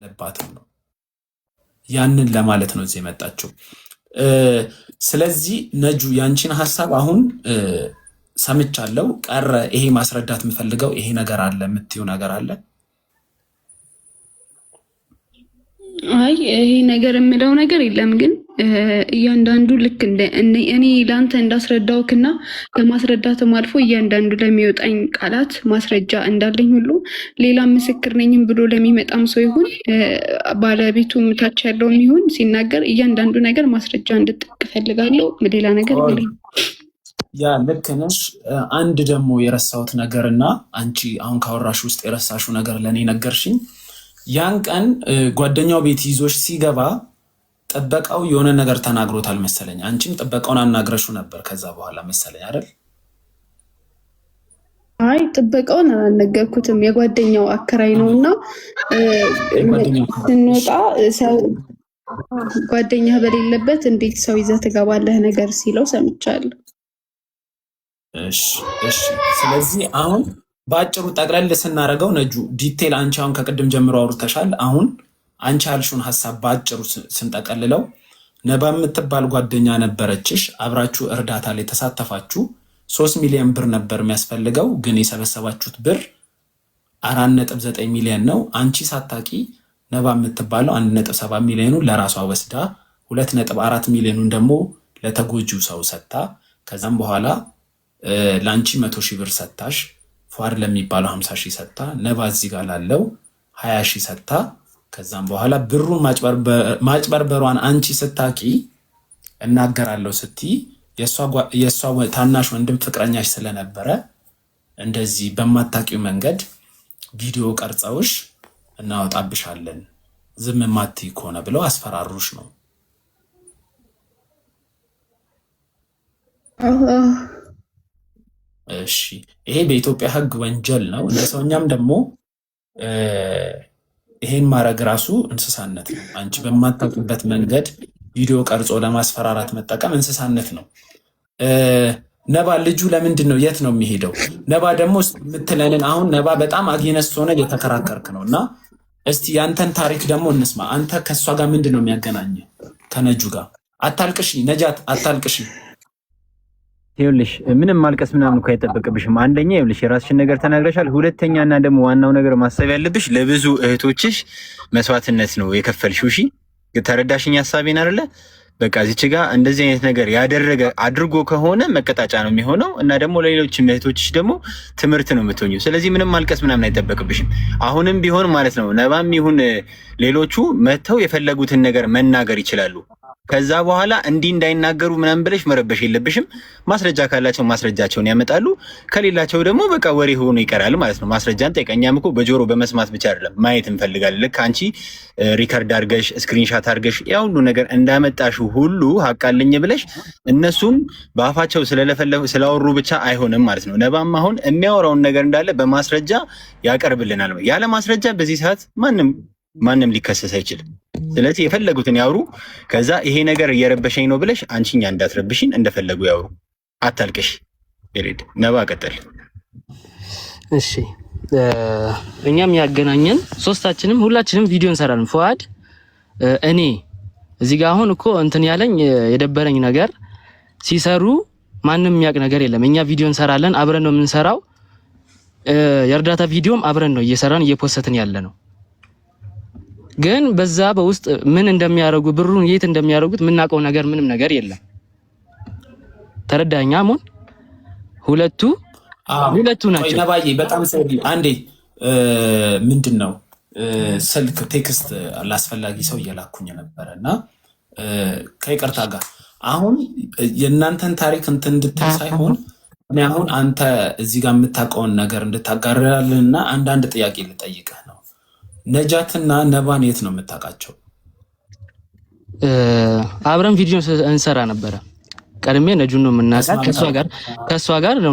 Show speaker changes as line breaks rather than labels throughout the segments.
ለባትም ነው ያንን ለማለት ነው እዚህ የመጣችው። ስለዚህ ነጁ ያንቺን ሐሳብ አሁን ሰምቻለሁ። ቀረ ይሄ ማስረዳት የምፈልገው ይሄ ነገር አለ የምትይው ነገር አለ?
አይ ይሄ ነገር የምለው ነገር የለም። ግን እያንዳንዱ ልክ እኔ ላንተ እንዳስረዳውክና ከማስረዳትም አልፎ እያንዳንዱ ለሚወጣኝ ቃላት ማስረጃ እንዳለኝ ሁሉ ሌላ ምስክር ነኝም ብሎ ለሚመጣም ሰው ይሁን ባለቤቱ ምታች ያለውም ይሁን ሲናገር እያንዳንዱ ነገር ማስረጃ እንድጠቅ ፈልጋለሁ። ሌላ ነገር የለም።
ያ ልክ ነሽ። አንድ ደግሞ የረሳሁት ነገርና አንቺ አሁን ካወራሽ ውስጥ የረሳሽው ነገር ለእኔ ነገርሽኝ። ያን ቀን ጓደኛው ቤት ይዞሽ ሲገባ ጥበቃው የሆነ ነገር ተናግሮታል መሰለኝ። አንቺም ጥበቃውን አናግረሹ ነበር ከዛ በኋላ መሰለኝ አይደል?
አይ ጥበቃውን አልነገርኩትም። የጓደኛው አከራይ ነው እና ስንወጣ ሰው ጓደኛ በሌለበት እንዴት ሰው ይዘህ ትገባለህ ነገር ሲለው ሰምቻለሁ።
እሺ። ስለዚህ አሁን በአጭሩ ጠቅለል ስናደርገው ነጁ ዲቴል አንቺ አሁን ከቅድም ጀምሮ አውርተሻል። አሁን አንቺ ያልሽውን ሀሳብ በአጭሩ ስንጠቀልለው ነባ የምትባል ጓደኛ ነበረችሽ፣ አብራችሁ እርዳታ ላይ ተሳተፋችሁ። 3 ሚሊዮን ብር ነበር የሚያስፈልገው፣ ግን የሰበሰባችሁት ብር 4.9 ሚሊዮን ነው። አንቺ ሳታቂ ነባ የምትባለው 1.7 ሚሊዮኑን ለራሷ ወስዳ 2.4 ሚሊዮኑን ደግሞ ለተጎጂው ሰው ሰጥታ ከዛም በኋላ ለአንቺ 100 ሺህ ብር ሰጥታሽ ፏር ለሚባለው 50 ሺህ ሰጥታ ነባ እዚህ ጋር ላለው 20 ሺህ ሰጥታ ከዛም በኋላ ብሩን ማጭበርበሯን አንቺ ስታቂ እናገራለሁ ስትይ የእሷ ታናሽ ወንድም ፍቅረኛሽ ስለነበረ እንደዚህ በማታቂው መንገድ ቪዲዮ ቀርጸውሽ እናወጣብሻለን ዝም ማትይ ከሆነ ብለው አስፈራሩሽ ነው። እሺ ይሄ በኢትዮጵያ ሕግ ወንጀል ነው። እንደ ሰውኛም ደግሞ ይሄን ማድረግ ራሱ እንስሳነት ነው። አንቺ በማታውቁበት መንገድ ቪዲዮ ቀርጾ ለማስፈራራት መጠቀም እንስሳነት ነው። ነባ ልጁ ለምንድን ነው የት ነው የሚሄደው? ነባ ደግሞ የምትለንን አሁን ነባ በጣም አጌነስት ሆነ እየተከራከርክ ነው እና እስቲ ያንተን ታሪክ ደግሞ እንስማ። አንተ ከእሷ ጋር ምንድን ነው የሚያገናኘ ከነጁ ጋር? አታልቅሺ ነጃት አታልቅሺ።
ይኸውልሽ ምንም ማልቀስ ምናምን እኮ አይጠበቅብሽም። አንደኛ ይኸውልሽ የራስሽን ነገር ተናግረሻል። ሁለተኛ እና ደግሞ ዋናው ነገር ማሰብ ያለብሽ ለብዙ እህቶችሽ መስዋዕትነት ነው የከፈልሽው። እሺ ተረዳሽኝ ሐሳቤን አይደለ? በቃ እዚች ጋር እንደዚህ አይነት ነገር ያደረገ አድርጎ ከሆነ መቀጣጫ ነው የሚሆነው እና ደግሞ ለሌሎች እህቶችሽ ደግሞ ትምህርት ነው የምትሆኚው። ስለዚህ ምንም ማልቀስ ምናምን አይጠበቅብሽም። አሁንም ቢሆን ማለት ነው ነባም ይሁን ሌሎቹ መተው የፈለጉትን ነገር መናገር ይችላሉ። ከዛ በኋላ እንዲህ እንዳይናገሩ ምናምን ብለሽ መረበሽ የለብሽም። ማስረጃ ካላቸው ማስረጃቸውን ያመጣሉ፣ ከሌላቸው ደግሞ በቃ ወሬ ሆኖ ይቀራል ማለት ነው። ማስረጃን ጠይቀኛም እኮ በጆሮ በመስማት ብቻ አይደለም ማየት እንፈልጋለን። ልክ አንቺ ሪከርድ አድርገሽ ስክሪንሻት አድርገሽ ያ ሁሉ ነገር እንዳመጣሽው ሁሉ ሀቃልኝ ብለሽ እነሱም በአፋቸው ስላወሩ ብቻ አይሆንም ማለት ነው። ነባም አሁን የሚያወራውን ነገር እንዳለ በማስረጃ ያቀርብልናል። ያለ ማስረጃ በዚህ ሰዓት ማንም ሊከሰስ አይችልም። ስለዚህ የፈለጉትን ያውሩ። ከዛ ይሄ ነገር እየረበሸኝ ነው ብለሽ አንቺኛ እንዳትረብሽኝ እንደፈለጉ ያውሩ። አታልቅሽ። ይሬድ ነባ ቀጠል።
እሺ እኛም ያገናኘን ሶስታችንም ሁላችንም ቪዲዮ እንሰራለን። ፉአድ እኔ እዚህ ጋር አሁን እኮ እንትን ያለኝ የደበረኝ ነገር ሲሰሩ ማንም የሚያውቅ ነገር የለም። እኛ ቪዲዮ እንሰራለን፣ አብረን ነው የምንሰራው። የእርዳታ ቪዲዮም አብረን ነው እየሰራን እየፖሰትን ያለ ነው። ግን በዛ በውስጥ ምን እንደሚያደርጉ ብሩን የት እንደሚያደርጉት የምናውቀው ነገር ምንም ነገር የለም። ተረዳኛ? አሁን ሁለቱ ናቸው።
ነባዬ በጣም ሰው አንዴ ምንድነው ስልክ ቴክስት ላስፈላጊ ሰው እየላኩኝ ነበረና ከይቅርታ ጋር አሁን የእናንተን ታሪክ እንትን እንድትል ሳይሆን እኔ አሁን አንተ እዚህ ጋር የምታውቀውን ነገር እንድታጋራልንና አንዳንድ ጥያቄ ልጠይቅህ ነው። ነጃትና ነባን የት ነው የምታውቃቸው?
አብረን ቪዲዮ እንሰራ ነበረ። ቀድሜ ነጁን ነው የምናውቃት። ከሷ ጋር ነው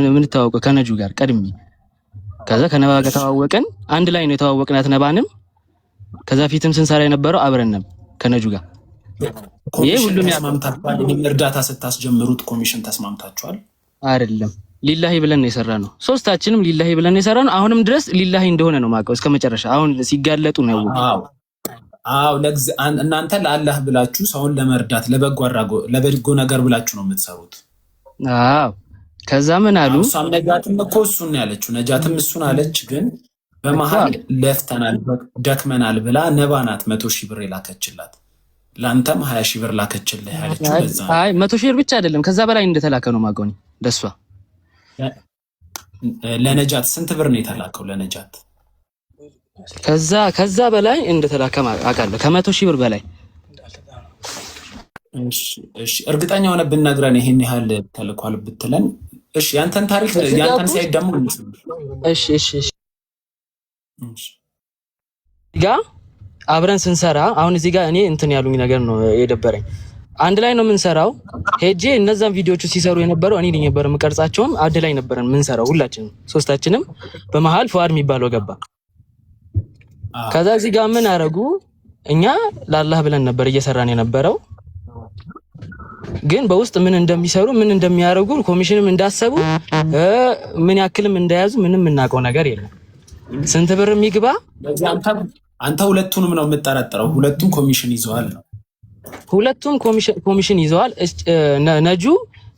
የምንተዋወቀው ከነጁ ጋር ቀድሜ። ከዛ ከነባ ጋር ተዋወቅን። አንድ ላይ ነው የተዋወቅናት ነባንም። ከዛ ፊትም ስንሰራ የነበረው አብረን ነበር ከነጁ ጋር። ይሄ ሁሉም
ያማምታችኋል። እርዳታ ስታስጀምሩት ኮሚሽን ተስማምታችኋል?
አይደለም ሊላሂ ብለን ነው የሰራነው። ሶስታችንም ሊላሂ ብለን ነው የሰራነው። አሁንም ድረስ ሊላሂ እንደሆነ ነው የማውቀው እስከ መጨረሻ። አሁን ሲጋለጡ ነው
አዎ እናንተ ለአላህ ብላችሁ ሰውን ለመርዳት ለበጎ ነገር ብላችሁ ነው የምትሰሩት።
አዎ ከዛ ምን አሉ?
እሷም ነጃትም እኮ እሱን ያለችው ነጃትም እሱን አለች። ግን በመሀል ለፍተናል ደክመናል ብላ ነባ ናት 100,000 ብር የላከችላት። ለአንተም 20,000 ብር ላከችልህ ያለችው በዛ።
አይ 100,000 ብር ብቻ አይደለም ከዛ በላይ እንደተላከ ነው ማገኝ ደሷ።
ለነጃት ስንት ብር ነው የተላከው? ለነጃት
ከዛ በላይ እንደተላከ አውቃለሁ። ከ100,000 ብር በላይ።
እሺ እርግጠኛ ሆነ ብንነግረን ይሄን ያህል ተልኳል ብትለን፣ እሺ ያንተን ታሪክ ያንተን ሳይድ ደግሞ
እሺ ጋ አብረን ስንሰራ አሁን እዚህ ጋር እኔ እንትን ያሉኝ ነገር ነው የደበረኝ። አንድ ላይ ነው የምንሰራው። ሄጄ እነዛን ቪዲዮቹ ሲሰሩ የነበረው እኔ ነኝ ነበር የምቀርጻቸውም። አንድ ላይ ነበረን የምንሰራው ሁላችንም ሶስታችንም። በመሃል ፉአድ የሚባለው ገባ። ከዛ እዚህ ጋር ምን አረጉ? እኛ ለአላህ ብለን ነበር እየሰራን የነበረው። ግን በውስጥ ምን እንደሚሰሩ ምን እንደሚያደርጉ ኮሚሽንም እንዳሰቡ ምን ያክልም እንደያዙ ምንም የምናውቀው ነገር የለም። ስንት ብር የሚግባ
አንተ ሁለቱንም ነው የምጠረጥረው። ሁለቱም ኮሚሽን ይዘዋል ነው።
ሁለቱም ኮሚሽን ይዘዋል። ነጁ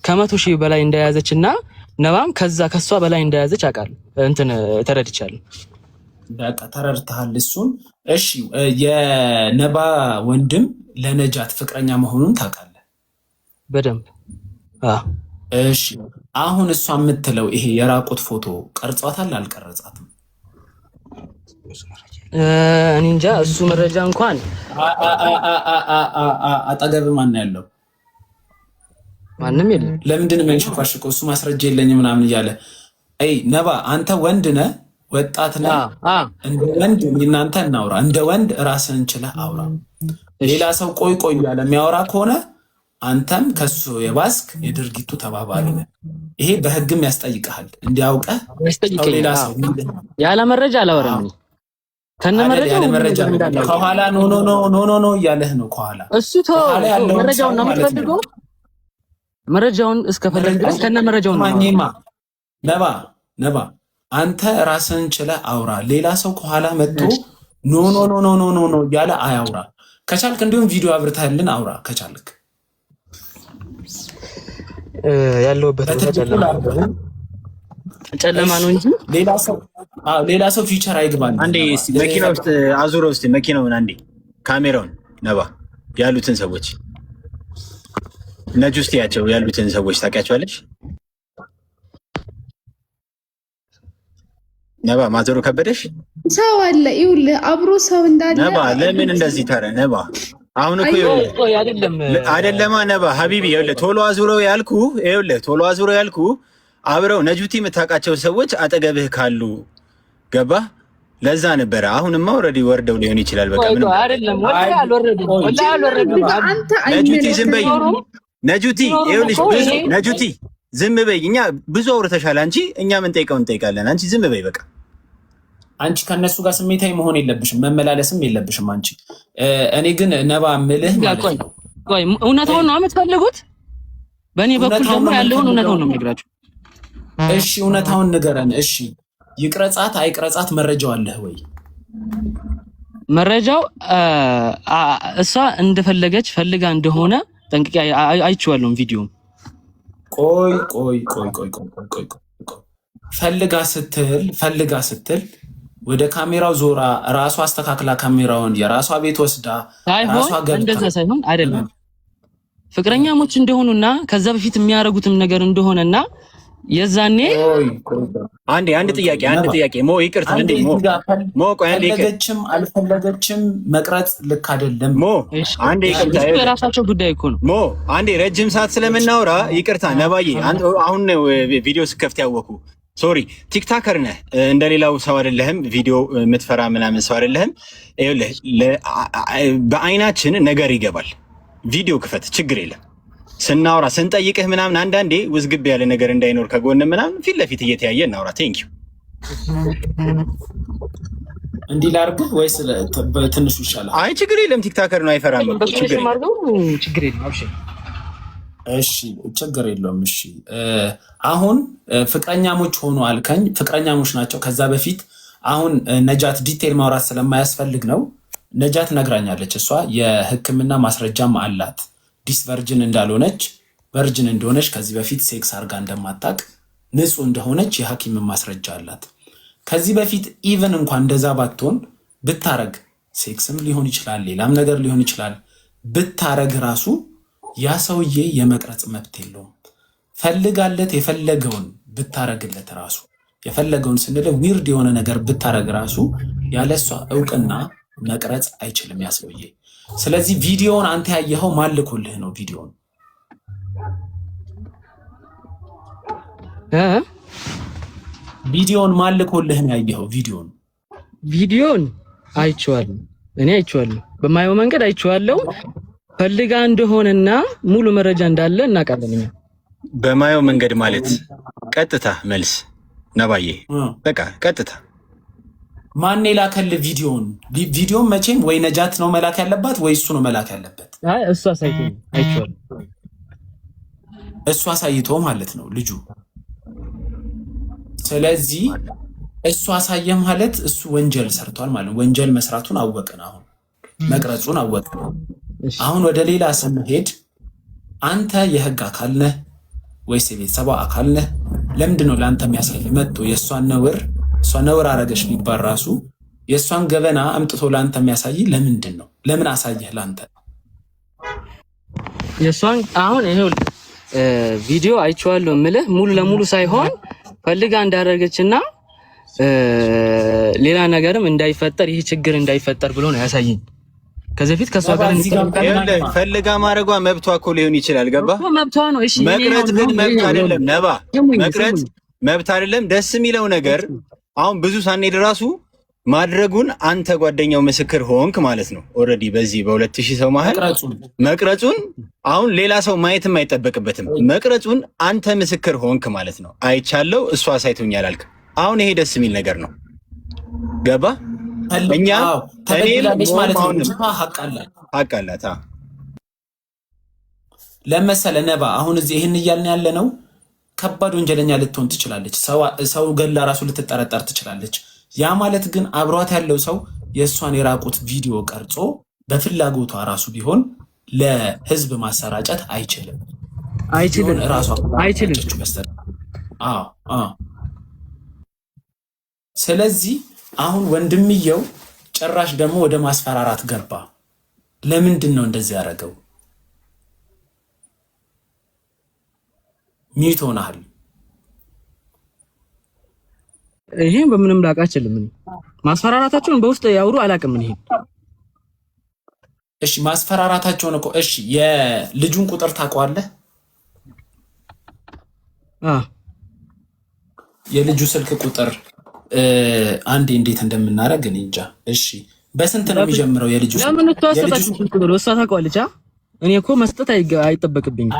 ከ100,000 በላይ እንደያዘች እና ነባም ከሷ በላይ እንደያዘች አውቃለሁ። እንትን ተረድቻለሁ።
በቃ ተረድተሃል እሱን። እሺ የነባ ወንድም ለነጃት ፍቅረኛ መሆኑን ታውቃለህ
በደንብ።
እሺ አሁን እሷ የምትለው ይሄ የራቁት ፎቶ ቀርጿታል አልቀረጻትም?
እኔ እንጃ። እሱ መረጃ እንኳን
አጠገብ ማን ያለው?
ማንም የለም።
ለምንድን ነው የሚንሽኳሽቀው? እሱ ማስረጃ የለኝም ምናምን እያለ። አይ ነባ አንተ ወንድ ነህ፣ ወጣት ነህ። እንደ ወንድ እናንተ እናውራ። እንደ ወንድ ራስን ችለህ አውራ። ሌላ ሰው ቆይ እያለ የሚያወራ ከሆነ አንተም ከሱ የባስክ የድርጊቱ ተባባሪ ነህ። ይሄ በህግም ያስጠይቅሃል። እንዲያውቀህ ሌላ ሰው
ያለ መረጃ አላወራም። ከነ መረጃ
ከኋላ ኖ እያለህ ነው። ከኋላ
እሱ መረጃውን ነው የምትፈልገው። መረጃውን እስከፈለግ ድረስ ከነ መረጃው ነው። ነባ አንተ ራስን ችለህ አውራ። ሌላ ሰው ከኋላ መጥቶ ኖ እያለ አያውራ። ከቻልክ እንዲሁም ቪዲዮ አብርተህልን አውራ ከቻልክ። ያለውበት ጨለማ ነው እንጂ
ሌላ ሰው ፊቸር አይግባል።
አንዴ እስቲ መኪና ውስጥ አዙረው እስቲ መኪናውን አንዴ ካሜራውን ነባ ያሉትን ሰዎች ነጁ እስቲ ያቸው ያሉትን ሰዎች ታውቂያቸዋለሽ? ነባ ማዘሩ ከበደሽ
ሰው አለ ይኸውልህ፣ አብሮ ሰው እንዳለ
ነባ። ለምን እንደዚህ ታረ ነባ? አሁን እኮ አይደለማ ነባ ሀቢቢ ይኸውልህ፣ ቶሎ አዙረው ያልኩ አብረው ነጁቲ የምታውቃቸው ሰዎች አጠገብህ ካሉ ገባ። ለዛ ነበረ። አሁንማ ኦልሬዲ ወርደው ሊሆን ይችላል። በቃ ምንም አይደለም። ነጁቲ ዝም በይ። ነጁቲ ይኸውልሽ፣ ነጁቲ ዝም በይ። እኛ ብዙ አውርተሻል። አንቺ እኛ ምን ጠይቀው እንጠይቃለን። አንቺ ዝም በይ በቃ።
አንቺ ከነሱ ጋር ስሜታዊ መሆን የለብሽም፣ መመላለስም የለብሽም አንቺ። እኔ ግን ነባ ምልህ ማለት ነው።
ቆይ እውነታውን ነው የምትፈልጉት? በእኔ በኩል ደግሞ ያለውን እውነታውን ነው የምነግራችሁ።
እሺ እውነታውን ንገረን። እሺ ይቅረጻት አይቅረጻት መረጃው አለህ ወይ?
መረጃው እሷ እንደፈለገች ፈልጋ እንደሆነ ጠንቅቄ አይቼዋለሁ ቪዲዮውን።
ቆይ ፈልጋ ስትል ወደ ካሜራው ዞራ ራሷ አስተካክላ ካሜራውን የራሷ ቤት ወስዳ ራሷ ገብታ
እንደዛ ሳይሆን አይደለም ፍቅረኛሞች እንደሆኑና ከዛ በፊት የሚያረጉትም ነገር እንደሆነና የዛኔ
አንድ ጥያቄ ሞ ይቅርታ እንዴ ሞ ቆይ አንዴ
ፈለገችም አልፈለገችም መቅረጽ ልክ አይደለም።
ሞ አንዴ ይቅርታ
የራሳቸው ጉዳይ እኮ ነው።
ሞ አንዴ ረጅም ሰዓት ስለምናወራ ይቅርታ ነባዬ፣ አሁን ቪዲዮ ስከፍት ያወኩ ሶሪ። ቲክታከር ነህ እንደሌላው ሰው አይደለህም። ቪዲዮ የምትፈራ ምናምን ሰው አይደለህም። ይኸውልህ በአይናችን ነገር ይገባል። ቪዲዮ ክፈት፣ ችግር የለም። ስናወራ ስንጠይቅህ ምናምን አንዳንዴ ውዝግብ ያለ ነገር እንዳይኖር ከጎን ምናምን ፊት ለፊት እየተያየ እናውራ። ቴንክ ዩ።
እንዲህ ላድርግህ ወይስ በትንሹ ይሻላል?
አይ ችግር የለም። ቲክታከር ነው አይፈራም።
ችግር የለም።
እሺ ችግር የለውም። እሺ አሁን ፍቅረኛሞች ሆኖ አልከኝ። ፍቅረኛሞች ናቸው ከዛ በፊት። አሁን ነጃት ዲቴል ማውራት ስለማያስፈልግ ነው። ነጃት ነግራኛለች። እሷ የሕክምና ማስረጃም አላት ዲስ ቨርጅን እንዳልሆነች ቨርጅን እንደሆነች ከዚህ በፊት ሴክስ አርጋ እንደማታቅ ንጹህ እንደሆነች የሐኪም ማስረጃ አላት። ከዚህ በፊት ኢቨን እንኳን እንደዛ ባትሆን ብታረግ ሴክስም ሊሆን ይችላል ሌላም ነገር ሊሆን ይችላል ብታረግ ራሱ ያ ሰውዬ የመቅረጽ መብት የለውም። ፈልጋለት የፈለገውን ብታረግለት ራሱ የፈለገውን ስንል ዊርድ የሆነ ነገር ብታረግ ራሱ ያለሷ እውቅና መቅረጽ አይችልም ያ ሰውዬ። ስለዚህ ቪዲዮውን አንተ ያየኸው ማልኮልህ ነው። ቪዲዮውን ማልኮልህ ነው ያየኸው።
ቪዲዮን አይቼዋለሁ፣ እኔ አይቼዋለሁ፣ በማየው መንገድ አይቼዋለሁ። ፈልጋ እንደሆነና ሙሉ መረጃ እንዳለ እናውቃለን እኛ።
በማየው መንገድ ማለት ቀጥታ መልስ ነባዬ፣ በቃ ቀጥታ
ማን የላከልህ ቪዲዮን? መቼም ወይ ነጃት ነው መላክ ያለባት ወይ እሱ ነው መላክ ያለበት።
አይ እሱ አሳይቶኝ አይቼዋለሁ።
እሱ አሳይቶ ማለት ነው ልጁ። ስለዚህ እሱ አሳየ ማለት እሱ ወንጀል ሰርቷል ማለት ነው። ወንጀል መስራቱን አወቅን፣ አሁን መቅረጹን አወቅን። አሁን ወደ ሌላ ስንሄድ አንተ የህግ አካል ነህ ወይስ የቤተሰቧ አካል ነህ? ለምንድን ነው ለአንተ የሚያሳይ መጥቶ የእሷን ነውር አረገሽ ቢባል ራሱ የእሷን ገበና አምጥቶ ለአንተ የሚያሳይ ለምንድን ነው? ለምን አሳየህ ለአንተ
የእሷን? አሁን ይሄው ቪዲዮ አይቼዋለሁ የምልህ ሙሉ ለሙሉ ሳይሆን ፈልጋ እንዳደረገችና ሌላ ነገርም እንዳይፈጠር ይህ ችግር እንዳይፈጠር ብሎ ነው ያሳየኝ። ከዚህ በፊት ከሷ ጋር
ፈልጋ ማድረጓ መብቷ እኮ ሊሆን ይችላል። ገባ?
መብቷ ነው። እሺ
መቅረጽ ግን መብት አይደለም ነባ፣ መቅረጽ መብት አይደለም። ደስ የሚለው ነገር አሁን ብዙ ሳንሄድ ራሱ ማድረጉን አንተ ጓደኛው ምስክር ሆንክ ማለት ነው። ኦልሬዲ በዚህ በ2000 ሰው መሀል መቅረጹን አሁን ሌላ ሰው ማየትም አይጠበቅበትም። መቅረጹን አንተ ምስክር ሆንክ ማለት ነው። አይቻለው፣ እሷ አሳይቶኛል አልክ። አሁን ይሄ ደስ የሚል ነገር ነው። ገባ? እኛ ሀቅ አላት
ለመሰለ ነባ። አሁን እዚህ ይህን እያልን ያለ ነው። ከባድ ወንጀለኛ ልትሆን ትችላለች። ሰው ገላ ራሱ ልትጠረጠር ትችላለች። ያ ማለት ግን አብሯት ያለው ሰው የእሷን የራቁት ቪዲዮ ቀርጾ በፍላጎቷ ራሱ ቢሆን ለህዝብ ማሰራጨት አይችልም። ራሷ ስለዚህ አሁን ወንድምየው ጭራሽ ደግሞ ወደ ማስፈራራት ገባ። ለምንድን ነው እንደዚህ ያደረገው? ሚዩት ሆነሃል።
ይሄን በምንም ላውቅ አልችልም። ማስፈራራታቸውን በውስጥ ያውሩ አላውቅም። ይሄ
እሺ ማስፈራራታቸውን እኮ እሺ፣ የልጁን ቁጥር ታውቀዋለህ? የልጁ ስልክ ቁጥር አንዴ እንዴት እንደምናደርግ እኔ እንጃ። እሺ በስንት ነው የሚጀምረው የልጁ ስልክ?
ለምን ተዋሰጣችሁ? እሷ ታውቀዋለች። እኔ እኮ መስጠት አይጠበቅብኝም።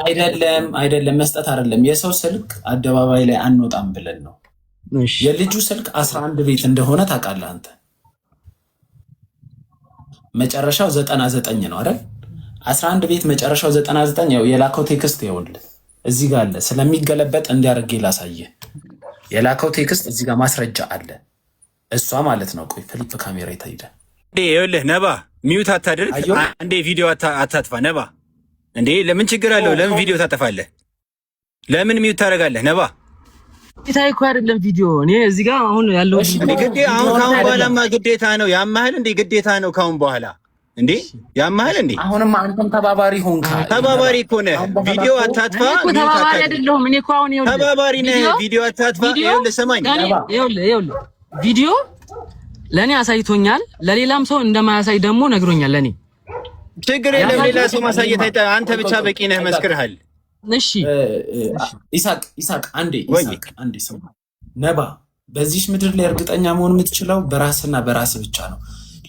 አይደለም መስጠት አይደለም። የሰው ስልክ አደባባይ ላይ አንወጣም ብለን ነው። የልጁ ስልክ 11 ቤት እንደሆነ ታውቃለህ አንተ። መጨረሻው 99 ነው አይደል? 11 ቤት መጨረሻው 99። ያው የላከው ቴክስት ይኸውልህ እዚህ ጋር አለ። ስለሚገለበጥ እንዲያርጌ ላሳየህ። የላከው ቴክስት እዚህ ጋር ማስረጃ አለ። እሷ ማለት ነው። ቆይ ፍሊፕ ካሜራ ይታይደ
ይኸውልህ ነባ ሚዩት አታድርግ። አንዴ ቪዲዮ አታጥፋ ነባ። እንዴ ለምን ችግር አለው? ለምን ቪዲዮ ታጠፋለህ? ለምን ሚዩት ታደርጋለህ ነባ?
ይታይ እኮ አይደለም ቪዲዮ። እኔ እዚህ ጋር አሁን ያለው
አሁን ካሁን በኋላማ ግዴታ ነው። ያማህል እንዴ ግዴታ ነው ካሁን በኋላ እንዴ ያማህል እንዴ?
አሁንማ አንተም ተባባሪ ሆንካ።
ተባባሪ እኮ ነህ። ቪዲዮ አታጥፋ።
ተባባሪ አይደለሁም እኔ እኮ አሁን ይኸውልህ ተባባሪ ነህ። ቪዲዮ አታጥፋ። ይኸውልህ ሰማኝ። ይኸውልህ ቪዲዮ ለኔ አሳይቶኛል። ለሌላም ሰው እንደማያሳይ ደግሞ ነግሮኛል። ለኔ
ችግር የለም። ሌላ ሰው ማሳየት አንተ ብቻ በቂ ነህ። መስክርሃል።
እሺ
ኢሳቅ አንዴ ስማ ነባ፣ በዚህ ምድር ላይ እርግጠኛ መሆን የምትችለው በራስና በራስ ብቻ ነው።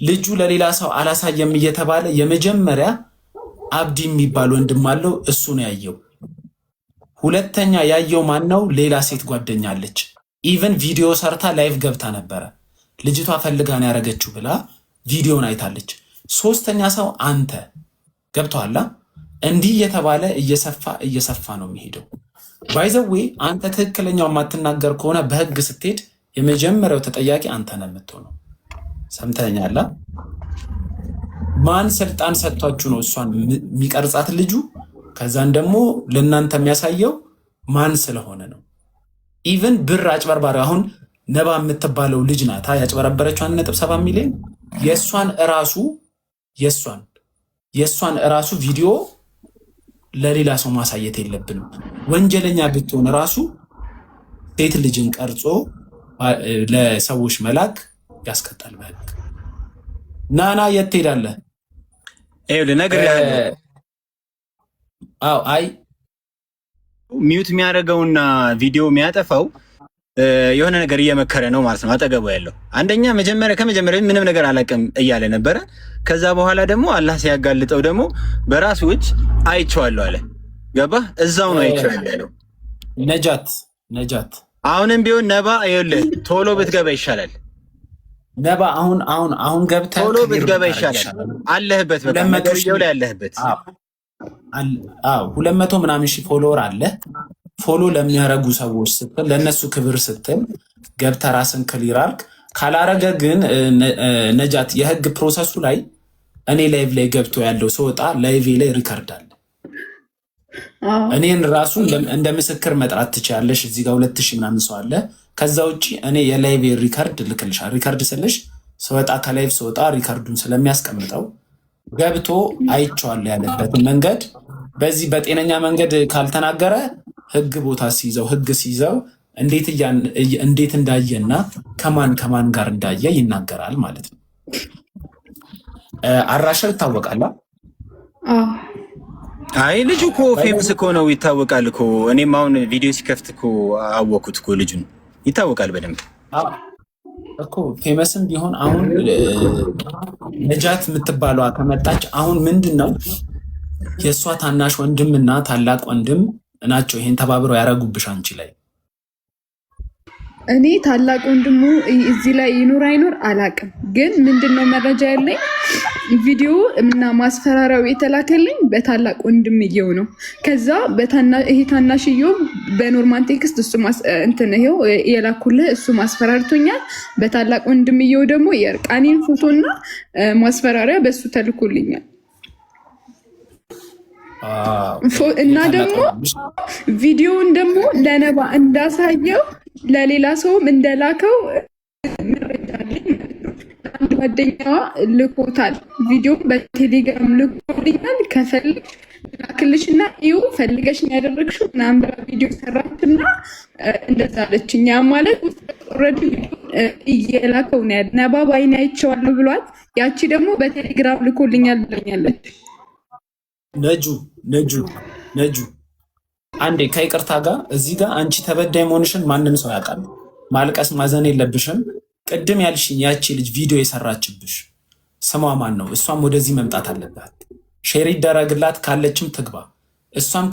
ልጁ ለሌላ ሰው አላሳየም እየተባለ የመጀመሪያ አብዲ የሚባል ወንድም አለው፣ እሱ ነው ያየው። ሁለተኛ ያየው ማን ነው? ሌላ ሴት ጓደኛ አለች። ኢቨን ቪዲዮ ሰርታ ላይቭ ገብታ ነበረ። ልጅቷ ፈልጋን ያደረገችው ብላ ቪዲዮን አይታለች። ሶስተኛ ሰው አንተ ገብቶሃል። እንዲህ እየተባለ እየሰፋ ነው የሚሄደው። ባይዘዌ አንተ ትክክለኛው የማትናገር ከሆነ በህግ ስትሄድ የመጀመሪያው ተጠያቂ አንተ ነው የምትሆነው። ሰምተኛላ? ማን ስልጣን ሰጥቷችሁ ነው እሷን የሚቀርጻት ልጁ? ከዛን ደግሞ ለእናንተ የሚያሳየው ማን ስለሆነ ነው? ኢቨን ብር አጭበርባሪ አሁን ነባ የምትባለው ልጅ ናታ ያጭበረበረችው 1.7 ሚሊዮን የእሷን እራሱ ቪዲዮ ለሌላ ሰው ማሳየት የለብንም። ወንጀለኛ ብትሆን እራሱ ሴት ልጅን ቀርጾ ለሰዎች መላክ ያስቀጣል። በህግ ናና የት ትሄዳለህ? አይ
ሚዩት የሚያደርገውና ቪዲዮ የሚያጠፋው የሆነ ነገር እየመከረ ነው ማለት ነው። አጠገቡ ያለው አንደኛ ከመጀመሪያ ምንም ነገር አላውቅም እያለ ነበረ። ከዛ በኋላ ደግሞ አላህ ሲያጋልጠው ደግሞ በራሱ እጅ አይቼዋለሁ አለ። ገባህ? እዛው ነው አይቼዋለሁ።
ነጃት
አሁንም ቢሆን ነባ ይኸውልህ ቶሎ ብትገባ ይሻላል።
ነባ አሁን ገብተህ
ቶሎ ብትገባ ይሻላል። አለህበት በቃ ነገርየው ላይ አለህበት።
200 ምናምን ሺህ ፎሎወር አለ። ፎሎ ለሚያረጉ ሰዎች ስትል ለነሱ ክብር ስትል ገብተህ ራስን ክሊር አድርግ። ካላረገ ግን ነጃት የህግ ፕሮሰሱ ላይ እኔ ላይቭ ላይ ገብቶ ያለው ስወጣ ላይቭ ላይ ሪከርድ አለ። እኔን ራሱ እንደ ምስክር መጥራት ትችያለሽ። እዚህ ጋር 2000 ምናምን ሰው አለ። ከዛ ውጪ እኔ የላይቭ ሪከርድ ልክልሻል። ሪከርድ ስልሽ ስወጣ ከላይቭ ስወጣ ሪከርዱን ስለሚያስቀምጠው ገብቶ አይቼዋለሁ ያለበትን መንገድ በዚህ በጤነኛ መንገድ ካልተናገረ ህግ ቦታ ሲይዘው እንዴት እንዳየና ከማን ጋር እንዳየ ይናገራል ማለት ነው። አራሻው ይታወቃል።
አይ ልጁ እኮ ፌመስ እኮ ነው፣ ይታወቃል እኮ። እኔም አሁን ቪዲዮ ሲከፍት እኮ አወኩት እኮ ልጁን ይታወቃል በደንብ
እኮ። ፌመስም ቢሆን አሁን ነጃት የምትባለዋ ከመጣች አሁን ምንድነው የእሷ ታናሽ ወንድምና ታላቅ ወንድም ናቸው ይሄን ተባብረው ያረጉብሽ አንቺ ላይ።
እኔ ታላቅ ወንድሙ እዚህ ላይ ይኑር አይኑር አላቅም፣ ግን ምንድነው መረጃ ያለኝ ቪዲዮ እና ማስፈራሪያው የተላከልኝ በታላቅ ወንድምየው ነው። ከዛ ይሄ ታናሽየው በኖርማል ቴክስት እሱ ይሄው የላኩልህ እሱ ማስፈራርቶኛል። በታላቅ ወንድምየው ደግሞ የእርቃኔን ፎቶና ማስፈራሪያ በሱ ተልኮልኛል። እና ደግሞ ቪዲዮውን ደግሞ ለነባ እንዳሳየው ለሌላ ሰውም እንደላከው መረጃ አለኝ። አንድ ጓደኛዋ ልኮታል። ቪዲዮውን በቴሌግራም ልኮልኛል። ከፈልግ ላክልሽና ይኸው ፈልገሽን ያደረግሽው ምናምን ብላ ቪዲዮ ሰራችና እንደዛ አለችኝ። ያ ማለት ኦልሬዲ እየላከው ነው ያለ። ነባ ባይኔ አይቼዋለሁ ብሏል። ያቺ ደግሞ በቴሌግራም ልኮልኛል ብለኛለች።
ነጁ አንዴ ከይቅርታ ጋር እዚህ ጋር አንቺ ተበዳይ መሆንሽን ማንም ሰው ያውቃል። ማልቀስ ማዘን የለብሽም። ቅድም ያልሽኝ ያቺ ልጅ ቪዲዮ የሰራችብሽ ስሟ ማን ነው? እሷም ወደዚህ መምጣት አለባት። ሼር ይደረግላት፣ ካለችም ትግባ። እሷም